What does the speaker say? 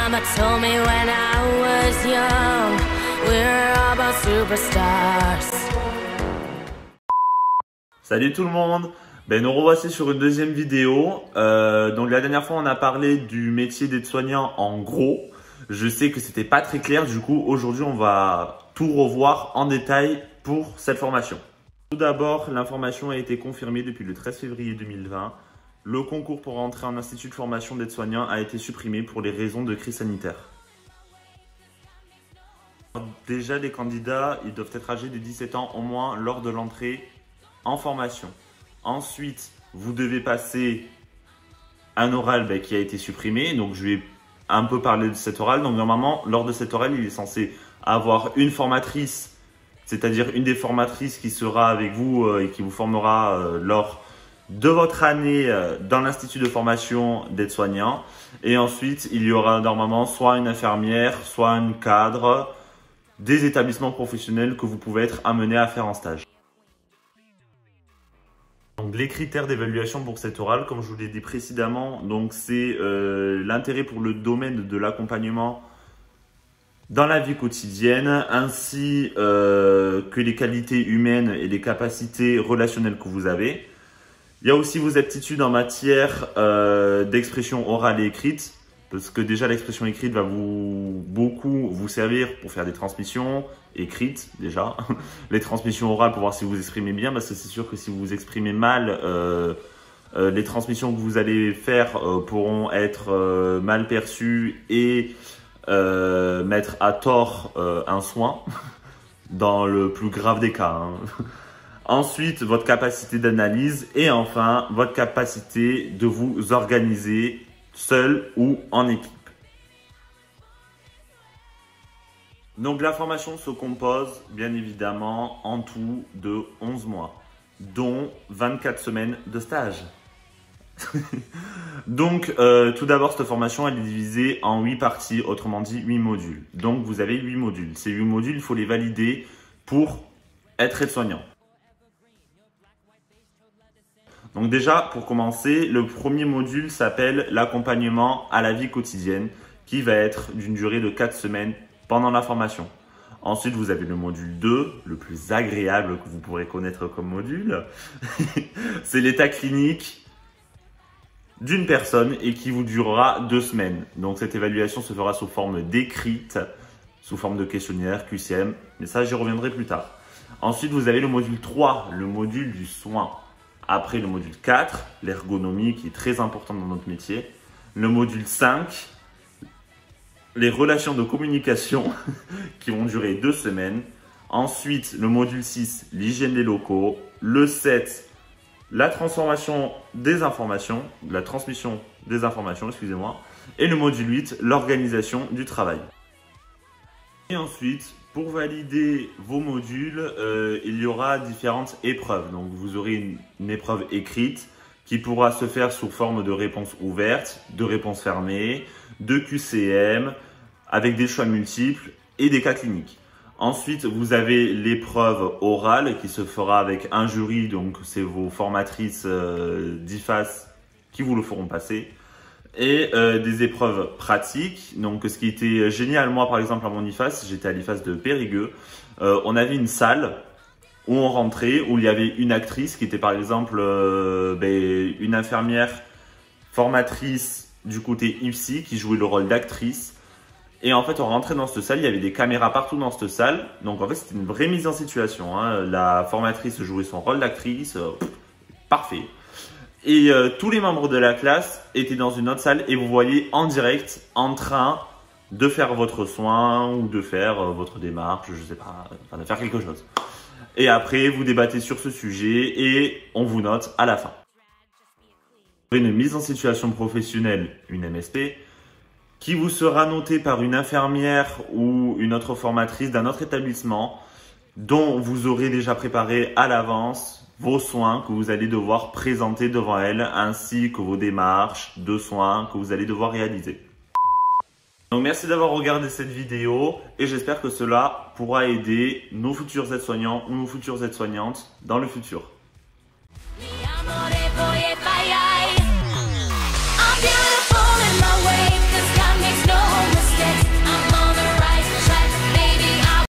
mama told me when I was young, we're all about superstars. Salut tout le monde. Nous revoici sur une deuxième vidéo. Donc la dernière fois on a parlé du métier d'aide-soignant en gros. Je sais que c'était pas très clair, du coup aujourd'hui on va tout revoir en détail pour cette formation. Tout d'abord, l'information a été confirmée depuis le 13 février 2020. Le concours pour entrer en institut de formation d'aide-soignant a été supprimé pour les raisons de crise sanitaire. Déjà, les candidats ils doivent être âgés de 17 ans au moins lors de l'entrée en formation. Ensuite, vous devez passer un oral qui a été supprimé. Donc, je vais un peu parler de cet oral. Donc, normalement, lors de cet oral, il est censé avoir une formatrice, c'est-à-dire une des formatrices qui sera avec vous et qui vous formera lors de votre année dans l'institut de formation d'aide-soignant. Et ensuite, il y aura normalement soit une infirmière, soit un cadre des établissements professionnels que vous pouvez être amené à faire en stage. Donc, les critères d'évaluation pour cet oral, comme je vous l'ai dit précédemment, c'est l'intérêt pour le domaine de l'accompagnement dans la vie quotidienne, ainsi que les qualités humaines et les capacités relationnelles que vous avez. Il y a aussi vos aptitudes en matière d'expression orale et écrite, parce que déjà l'expression écrite va beaucoup vous servir pour faire des transmissions écrites déjà. Les transmissions orales pour voir si vous vous exprimez bien, parce que c'est sûr que si vous vous exprimez mal, les transmissions que vous allez faire pourront être mal perçues et mettre à tort un soin, dans le plus grave des cas. Ensuite, votre capacité d'analyse et enfin, votre capacité de vous organiser seul ou en équipe. Donc, la formation se compose bien évidemment en tout de 11 mois, dont 24 semaines de stage. Donc, tout d'abord, cette formation elle est divisée en 8 parties, autrement dit 8 modules. Donc, vous avez 8 modules. Ces 8 modules, il faut les valider pour être aide-soignant. Donc déjà, pour commencer, le premier module s'appelle l'accompagnement à la vie quotidienne qui va être d'une durée de 4 semaines pendant la formation. Ensuite, vous avez le module 2, le plus agréable que vous pourrez connaître comme module. C'est l'état clinique d'une personne et qui vous durera 2 semaines. Donc cette évaluation se fera sous forme d'écrite, sous forme de questionnaire, QCM, mais ça j'y reviendrai plus tard. Ensuite, vous avez le module 3, le module du soin. Après le module 4, l'ergonomie qui est très important dans notre métier. Le module 5, les relations de communication qui vont durer 2 semaines. Ensuite, le module 6, l'hygiène des locaux. Le 7, la transmission des informations, excusez-moi. Et le module 8, l'organisation du travail. Et ensuite, pour valider vos modules, il y aura différentes épreuves. Donc, vous aurez une épreuve écrite qui pourra se faire sous forme de réponse ouverte, de réponse fermée, de QCM, avec des choix multiples et des cas cliniques. Ensuite, vous avez l'épreuve orale qui se fera avec un jury. Donc, c'est vos formatrices d'IFAS qui vous le feront passer. Et des épreuves pratiques. Donc, ce qui était génial, moi par exemple à mon IFAS, j'étais à l'IFAS de Périgueux, on avait une salle où on rentrait, où il y avait une actrice qui était par exemple une infirmière formatrice du côté IPSI qui jouait le rôle d'actrice. Et en fait, on rentrait dans cette salle, il y avait des caméras partout dans cette salle. Donc en fait, c'était une vraie mise en situation. La formatrice jouait son rôle d'actrice, parfait. Et tous les membres de la classe étaient dans une autre salle et vous voyez en direct en train de faire votre soin ou de faire votre démarche, je sais pas, de faire quelque chose. Et après, vous débattez sur ce sujet et on vous note à la fin. Vous avez une mise en situation professionnelle, une MSP, qui vous sera notée par une infirmière ou une autre formatrice d'un autre établissement dont vous aurez déjà préparé à l'avance vos soins que vous allez devoir présenter devant elle, ainsi que vos démarches de soins que vous allez devoir réaliser. Donc merci d'avoir regardé cette vidéo et j'espère que cela pourra aider nos futurs aides-soignants ou nos futures aides-soignantes dans le futur.